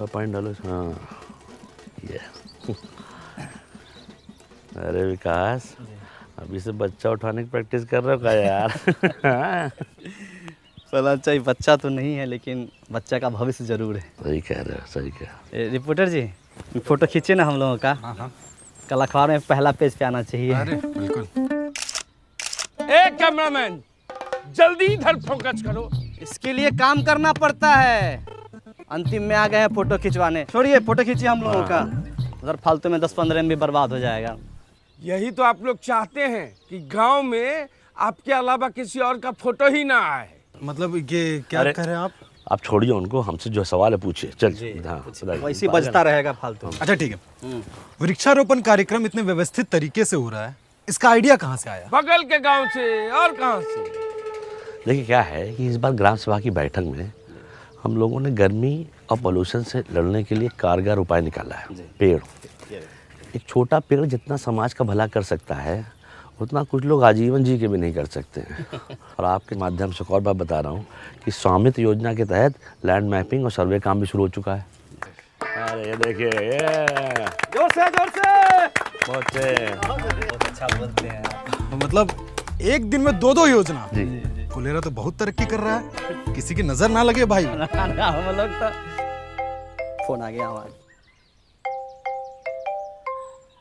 Point डालो। हाँ ये अरे विकास, अभी से बच्चा उठाने की प्रैक्टिस कर रहे हो क्या यार? चला चाहिए, बच्चा तो नहीं है लेकिन बच्चा का भविष्य जरूर है। सही कह रहे हो, सही कह। रिपोर्टर जी, फोटो खींचे ना हम लोगों का। हाँ। कल अखबार में पहला पेज पे आना चाहिए। अरे बिल्कुल। ए कैमरामैन, जल्दी इधर फोकस करो। इसके लिए काम करना पड़ता है। अंतिम में आ गए हैं फोटो खिंचवाने। छोड़िए, फोटो खींचिए हम लोगों का। उधर फालतू में 10-15 MB बर्बाद हो जाएगा। यही तो आप लोग चाहते हैं कि गांव में आपके अलावा किसी और का फोटो ही ना आए। मतलब ये क्या कह रहे हैं आप छोड़िए उनको, हमसे जो सवाल है पूछिए। चल हाँ, वैसे ही बजता रहेगा फालतू। अच्छा ठीक है। वृक्षारोपण कार्यक्रम इतने व्यवस्थित तरीके से हो रहा है, इसका आइडिया कहाँ से आया? बगल के गांव से और कहां से? देखिए क्या है कि इस बार ग्राम सभा की बैठक में हम लोगों ने गर्मी और पोल्यूशन से लड़ने के लिए कारगर उपाय निकाला है। पेड़, एक छोटा पेड़ जितना समाज का भला कर सकता है उतना कुछ लोग आजीवन जी के भी नहीं कर सकते हैं। और आपके माध्यम से एक और बात बता रहा हूँ कि स्वामित्व योजना के तहत लैंड मैपिंग और सर्वे काम भी शुरू हो चुका है। अरे ये देखिए, ये जोर से बहुत अच्छा बोलते हैं। मतलब एक दिन में 2 योजना। जी। फुलेरा तो बहुत तरक्की कर रहा है, किसी की नजर ना लगे भाई। हम लोग तो फोन आ गया हमारा।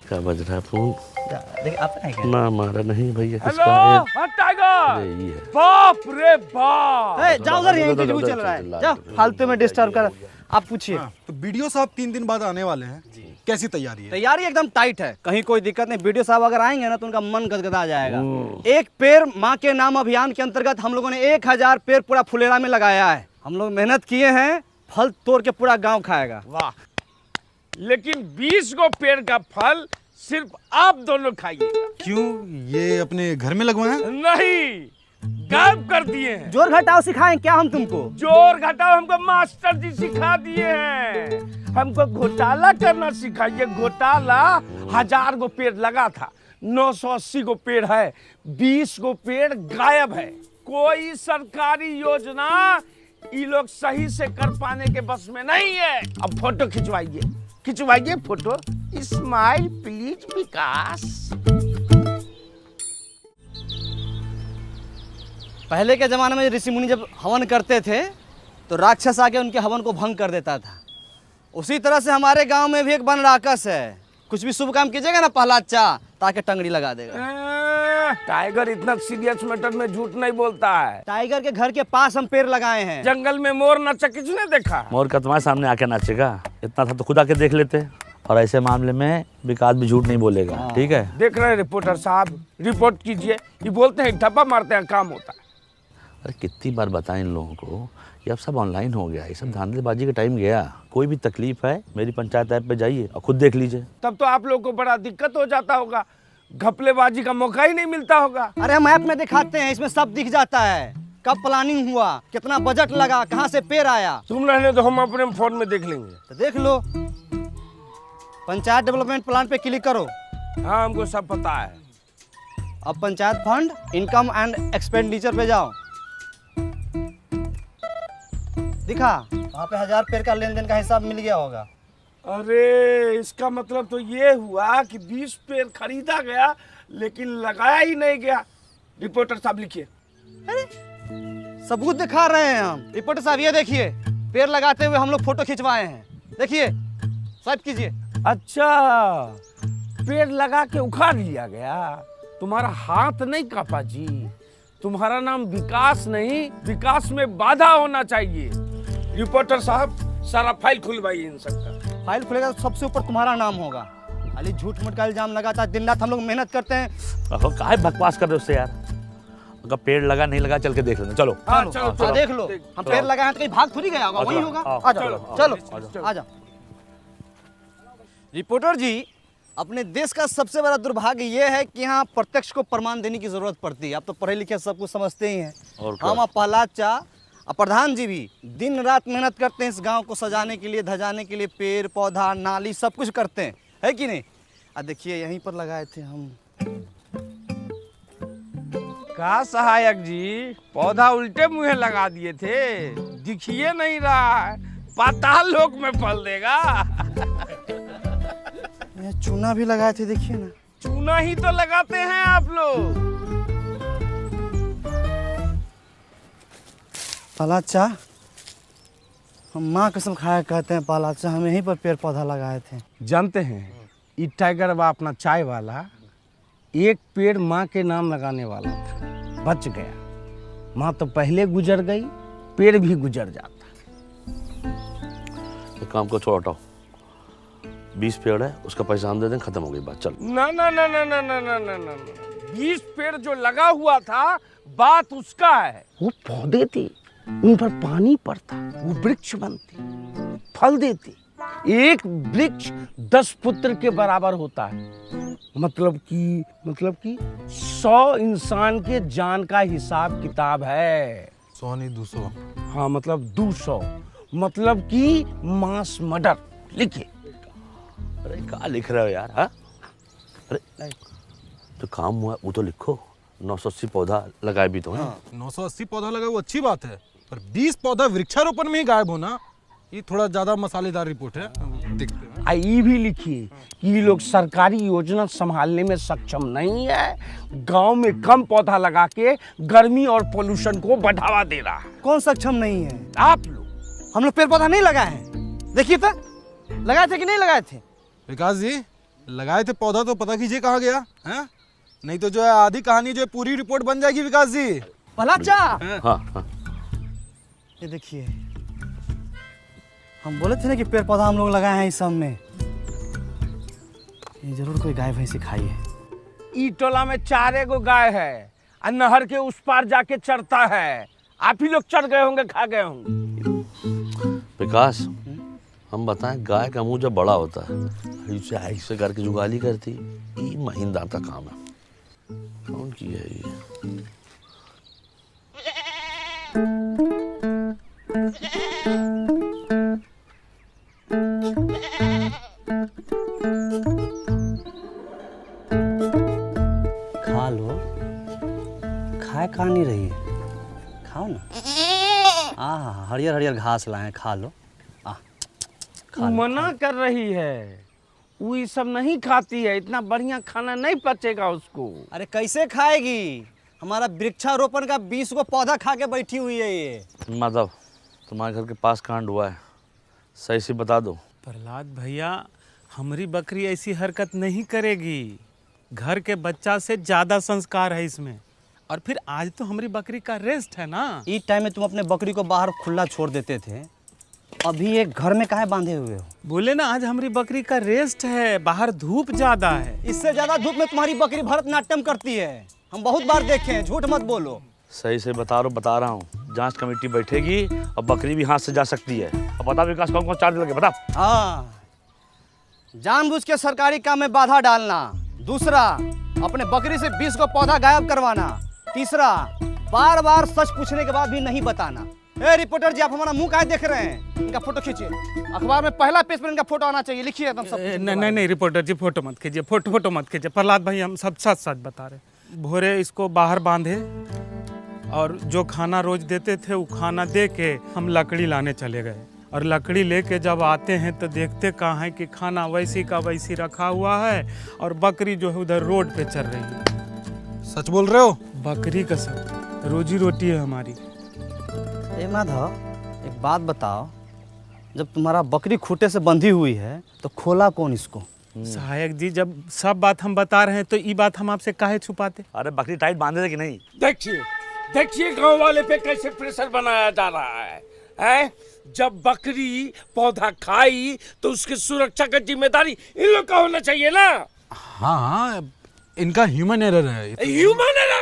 क्या बज रहा है फोन? देखिए आप है क्या? ना हमारा नहीं भैया, हेलो किसका है? टाइगर, अरे ये है। बाप रे बाप। जाओ उधर, यहीं इंटरव्यू चल रहा है। जाओ, फालतू में डिस्टर्ब कर। आप पूछिए। तो वीडियो साहब 3 दिन बाद आने वाले हैं, कैसी तैयारी है? तैयारी एकदम टाइट है, कहीं कोई दिक्कत नहीं। वीडियो साहब अगर आएंगे ना तो उनका मन गदगदा जाएगा। एक पेड़ माँ के नाम अभियान के अंतर्गत हम लोगों ने 1000 पेड़ पूरा फुलेरा में लगाया है। हम लोग मेहनत किए हैं, फल तोड़ के पूरा गांव खाएगा। वाह, लेकिन 20 गो पेड़ का फल सिर्फ आप दोनों खाइएगा। क्यों, ये अपने घर में लगवाए हैं? नहीं, गायब कर दिए हैं। जोर घटाओ सिखाएं क्या हम तुमको? जोर घटाओ हमको मास्टर जी सिखा दिए हैं। हमको घोटाला करना सिखाइए। घोटाला 1000 गो पेड़ लगा था, 980 गो पेड़ है, 20 गो पेड़ गायब है। कोई सरकारी योजना ये लोग सही से कर पाने के बस में नहीं है। अब फोटो खिंचवाइए, खिंचवाइए फोटो। स्माइल प्लीज विकास। पहले के जमाने में ऋषि मुनि जब हवन करते थे तो राक्षस आके उनके हवन को भंग कर देता था। उसी तरह से हमारे गांव में भी एक वन राक्षस है। कुछ भी शुभ काम कीजिएगा ना पहला चा ताकि टंगड़ी लगा देगा। टाइगर इतना सीरियस मैटर में झूठ नहीं बोलता है। टाइगर के घर के पास हम पेड़ लगाए हैं। जंगल में मोर नाचा किसने देखा? मोर का तुम्हारे सामने आके नाचेगा? इतना था तो खुद आके देख लेते। और ऐसे मामले में विकास भी झूठ नहीं बोलेगा। ठीक है, देख रहे हैं रिपोर्टर साहब, रिपोर्ट कीजिए। ये बोलते हैं ठप्पा मारते हैं, काम होता है। अरे कितनी बार बताएं इन लोगों को, ये अब सब ऑनलाइन हो गया, ये सब धांधलेबाजी का टाइम गया। कोई भी तकलीफ है मेरी पंचायत ऐप पे जाइए और खुद देख लीजिए। तब तो आप लोगों को बड़ा दिक्कत हो जाता होगा, घपलेबाजी का मौका ही नहीं मिलता होगा। अरे हम ऐप में दिखाते हैं, इसमें सब दिख जाता है। कब प्लानिंग हुआ, कितना बजट लगा, कहाँ से पेड़ आया। तुम रहने तो हम अपने फोन में देख लेंगे। तो देख लो, पंचायत डेवलपमेंट प्लान पे क्लिक करो। हाँ, हमको सब पता है। अब panchayat fund income and expenditure पे जाओ। दिखा वहाँ पे 1000 पेड़ का लेन देन का हिसाब मिल गया होगा। अरे इसका मतलब तो ये हुआ कि 20 पेड़ खरीदा गया लेकिन लगाया ही नहीं गया। रिपोर्टर साहब लिखिए। अरे सबूत दिखा रहे हैं हम। रिपोर्टर साहब ये देखिए, पेड़ लगाते हुए हम लोग फोटो खिंचवाए हैं। देखिए, स्वाइप कीजिए। अच्छा, पेड़ लगा के उखाड़ लिया गया। तुम्हारा हाथ नहीं कापा जी। तुम्हारा नाम विकास नहीं, विकास में बाधा होना चाहिए। रिपोर्टर साहब सारा फाइल खुलवाइए इन सबका। फाइल खुलेगा तो सबसे ऊपर तुम्हारा नाम होगा। खाली झूठ मूठ का इल्जाम लगाता है। दिन रात हम लोग मेहनत करते हैं। काहे बकवास कर रहे हो उससे यार? अगर पेड़ लगा नहीं लगा चल के देख लेना। चलो हाँ, चलो देख लो। हम पेड़ लगाए हैं तो कहीं भाग थोड़ी गया होगा, वही होगा। आ जाओ, चलो आ जाओ। रिपोर्टर जी, अपने देश का सबसे बड़ा दुर्भाग्य ये है कि यहाँ प्रत्यक्ष को प्रमाण देने की जरूरत पड़ती है। आप तो पढ़े लिखे सब कुछ समझते ही हैं। हम प्रहलाद चा और प्रधान जी भी दिन रात मेहनत करते हैं इस गांव को सजाने के लिए, धजाने के लिए। पेड़ पौधा नाली सब कुछ करते हैं, है कि नहीं? देखिए यहीं पर लगाए थे हम। का सहायक जी, पौधा उल्टे मुंह लगा दिए थे, दिखिए नहीं रहा है। पाताल लोक में फल देगा। ये चूना भी लगाए थे, देखिए ना। चूना ही तो लगाते हैं आप लोग। पालाचा, हम माँ कसम खाया कहते हैं पालाचा, हम यहीं पर पेड़ पौधा लगाए थे। जानते हैं ये टाइगर बा अपना चाय वाला एक पेड़ माँ के नाम लगाने वाला था, बच गया। माँ तो पहले गुजर गई, पेड़ भी गुजर जाता। एक काम को छोड़ हटाओ, 20 पेड़ है, उसका पैसा हम दे दें, खत्म हो गई बात, चल। ना ना ना ना ना ना ना ना ना 20 पेड़ जो लगा हुआ था बात उसका है। वो पौधे थे, उन पर पानी पड़ता, वो वृक्ष बनते, फल देते। एक वृक्ष 10 पुत्र के बराबर होता है। मतलब कि 100 इंसान के जान का हिसाब किताब है। 100 नहीं 200। हाँ मतलब 200, मतलब कि मास मर्डर। लिखिए। अरे क्या लिख रहे हो यार? हाँ, अरे जो काम हुआ वो तो लिखो। 980 पौधा लगाए भी तो हैं। 980 पौधा लगा वो अच्छी बात है, पर 20 पौधा वृक्षारोपण में ही गायब होना, ये थोड़ा ज्यादा मसालेदार रिपोर्ट है। देखते हैं। ये भी लिखिए कि ये लोग सरकारी योजना संभालने में सक्षम नहीं है, गांव में कम पौधा लगा के गर्मी और पोल्यूशन को बढ़ावा दे रहा है। कौन सक्षम नहीं है? आप लोग। हम लोग पेड़ पौधा नहीं लगाए हैं, देखिए तो लगाए थे कि नहीं लगाए थे? विकास जी लगाए थे पौधा तो पता कीजिए कहाँ गया है, नहीं तो जो है आधी कहानी जो है पूरी रिपोर्ट बन जाएगी। विकास जी पालाचा, हाँ हाँ, ये देखिए, हम बोले थे ना कि पेड़ पौधा हम लोग लगाए हैं इस सब में। ये जरूर कोई गाय भैंसी खाई है। ई टोला में 4 गो गाय है और नहर के उस पार जाके चरता है। आप ही लोग चढ़ गए होंगे, खा गए होंगे। विकास हम बताएं, गाय का मुंह जब बड़ा होता है ऐसे ऐसे करके जुगाली करती, ये महीनदार का काम है। कौन की है ये? खा लो, खाए कहाँ नहीं रही है, खाओ ना। हरियर हरियर घास लाए, खा लो। तू मना कर रही है, वो ये सब नहीं खाती है, इतना बढ़िया खाना नहीं पचेगा उसको। अरे कैसे खाएगी? हमारा वृक्षारोपण का 20 को पौधा खा के बैठी हुई है ये। माधव, तुम्हारे घर के पास कांड हुआ है, सही से बता दो। प्रहलाद भैया, हमारी बकरी ऐसी हरकत नहीं करेगी। घर के बच्चा से ज्यादा संस्कार है इसमें। और फिर आज तो हमारी बकरी का रेस्ट है ना। इस टाइम में तुम अपने बकरी को बाहर खुला छोड़ देते थे, अभी एक घर में काहे बांधे हुए हो? बोले ना आज हमारी बकरी का रेस्ट है, बाहर धूप ज्यादा है। इससे ज्यादा धूप में तुम्हारी बकरी भरतनाट्यम करती है, हम बहुत बार देखे हैं, झूठ मत बोलो। सही से बता रहा हूँ, जांच कमेटी बैठेगी और बकरी भी हाथ से जा सकती है। अब बता विकास, कौन कौन चार्ज लगे बता। हाँ, जानबूझ के सरकारी काम में बाधा डालना। दूसरा, अपने बकरी से 20 को पौधा गायब करवाना। तीसरा, बार बार सच पूछने के बाद भी नहीं बताना। ए रिपोर्टर जी, आप हमारा मुंह काहे देख रहे हैं? इनका फोटो खींचिए, अखबार में पहला पेज पर इनका फोटो आना चाहिए। लिखिए एकदम सब। नहीं रिपोर्टर जी, फोटो मत कीजिए, फोटो मत कीजिए। प्रहलाद भाई हम सब सच सच बता रहे। भोरे इसको बाहर बांधे और जो खाना रोज देते थे वो खाना दे के हम लकड़ी लाने चले गए। और लकड़ी लेके जब आते हैं तो देखते कहाँ है कि खाना वैसी का वैसी रखा हुआ है और बकरी जो है उधर रोड पे चल रही है। सच बोल रहे हो? बकरी का सब रोजी रोटी है हमारी। ए माधव, एक बात बताओ, जब तुम्हारा बकरी खूंटे से बंधी हुई है तो खोला कौन इसको? सहायक जी, जब सब बात हम बता रहे हैं तो ये बात हम आपसे काहे छुपाते? अरे बकरी टाइट बांधे थे कि नहीं? देखिए गांव वाले पे कैसे प्रेशर बनाया जा रहा है? जब बकरी पौधा खाई तो उसकी सुरक्षा का जिम्मेदारी इन लोग का होना चाहिए ना। हाँ, इनका ह्यूमन एरर है। Human error.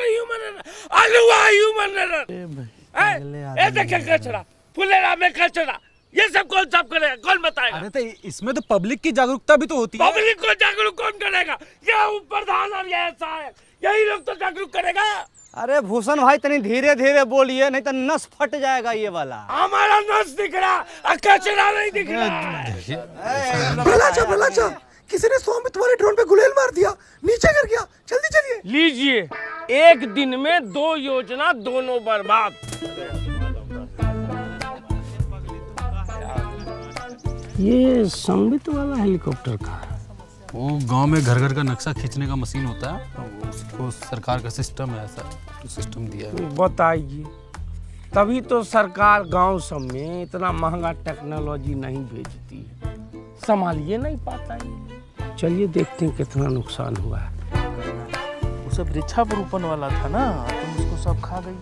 देखिए कचरा, फुलेरा में कचरा, ये सब कौन साफ करेगा, कौन बताएगा? अरे तो इसमें तो पब्लिक की जागरूकता भी तो होती है। पब्लिक को जागरूक कौन करेगा? ये प्रधान और ये सहायक, यही लोग तो जागरूक करेगा। अरे भूषण भाई, तनी धीरे धीरे बोलिए, नहीं तो नस फट जाएगा ये वाला। हमारा नस दिख रहा, कचरा नहीं दिख रहा। प्रहलाद, किसी ने 100 में तुम्हारे ड्रोन पे गुलेल मार दिया, नीचे गिर गया, जल्दी चलिए। लीजिए, एक दिन में 2 योजना, दोनों बर्बाद। ये संबित वाला हेलीकॉप्टर का है। वो गांव में घर घर का नक्शा खींचने का मशीन होता है, उसको सरकार का सिस्टम है, ऐसा सिस्टम दिया है। बताइए, तभी तो सरकार गांव सब में इतना महंगा टेक्नोलॉजी नहीं भेजती है, संभालिए नहीं पाता है। चलिए देखते हैं कितना नुकसान हुआ है। वो सब वृक्षारोपण वाला था ना, तुम उसको सब खा गई।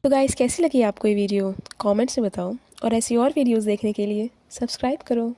तो गाइस कैसी लगी आपको ये वीडियो कमेंट्स में बताओ, और ऐसी और वीडियोस देखने के लिए सब्सक्राइब करो।